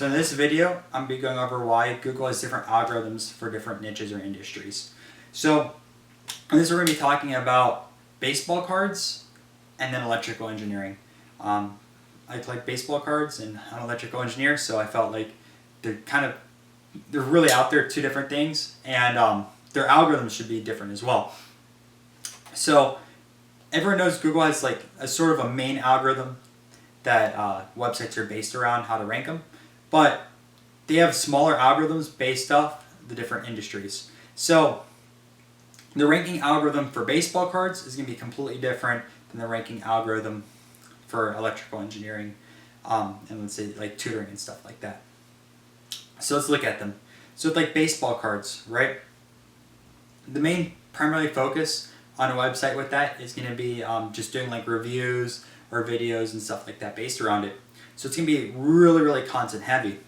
So in this video, I'm going to be going over why Google has different algorithms for different niches or industries. So in this, we're going to be talking about baseball cards and then electrical engineering. I collect baseball cards and I'm an electrical engineer, so I felt like they're really out there, two different things, and their algorithms should be different as well. So everyone knows Google has like a sort of a main algorithm that websites are based around, how to rank them, but they have smaller algorithms based off the different industries. So the ranking algorithm for baseball cards is going to be completely different than the ranking algorithm for electrical engineering, and let's say like tutoring and stuff like that. So let's look at them. So with like baseball cards, right? The main primary focus on a website with that is going to be just doing like reviews or videos and stuff like that based around it. So it's going to be really content heavy.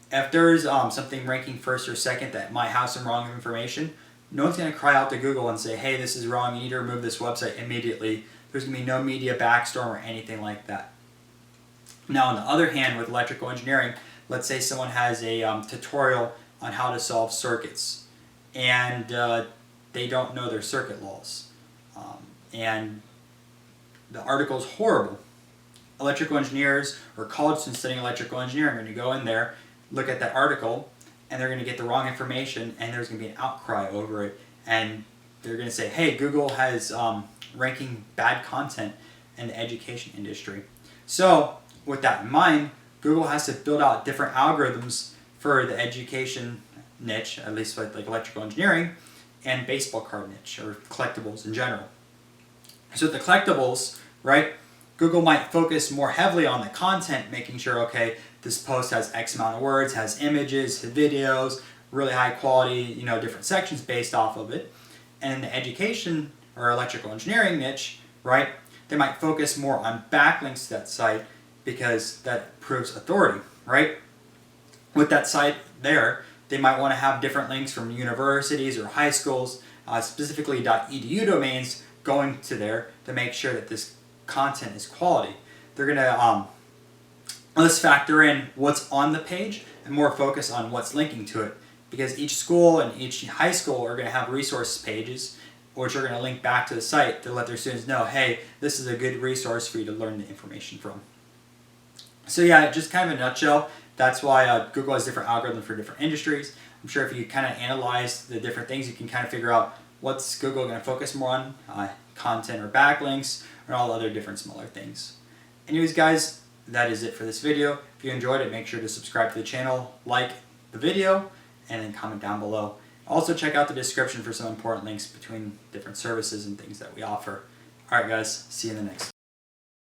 If there's something ranking first or second that might have some wrong information, no one's going to cry out to Google and say, hey, this is wrong, you need to remove this website immediately. There's going to be no media backstorm or anything like that. Now on the other hand, with electrical engineering, let's say someone has a tutorial on how to solve circuits, and they don't know their circuit laws, and the article is horrible. Electrical engineers or college students studying electrical engineering are going to go in there, look at that article, and they're going to get the wrong information, and there's going to be an outcry over it, and they're going to say, hey, Google has ranking bad content in the education industry. So with that in mind, Google has to build out different algorithms for the education niche, at least with like electrical engineering, and baseball card niche, or collectibles in general. So with the collectibles, right, Google might focus more heavily on the content, making sure, okay, this post has X amount of words, has images, videos, really high quality, different sections based off of it. And in the education or electrical engineering niche, right, they might focus more on backlinks to that site because that proves authority, right? With that site there, they might want to have different links from universities or high schools, specifically .edu domains, going to there to make sure that this content is quality. They're going to let's factor in what's on the page and more focus on what's linking to it, because each school and each high school are going to have resource pages which are going to link back to the site to let their students know, hey, this is a good resource for you to learn the information from. So yeah, just kind of a nutshell, that's why Google has different algorithms for different industries. I'm sure if you kind of analyze the different things, you can kind of figure out what's Google going to focus more on, content or backlinks, and all the other different smaller things. Anyways guys, that is it for this video. If you enjoyed it, make sure to subscribe to the channel, like the video, and then comment down below. Also check out the description for some important links between different services and things that we offer. Alright guys, see you in the next one.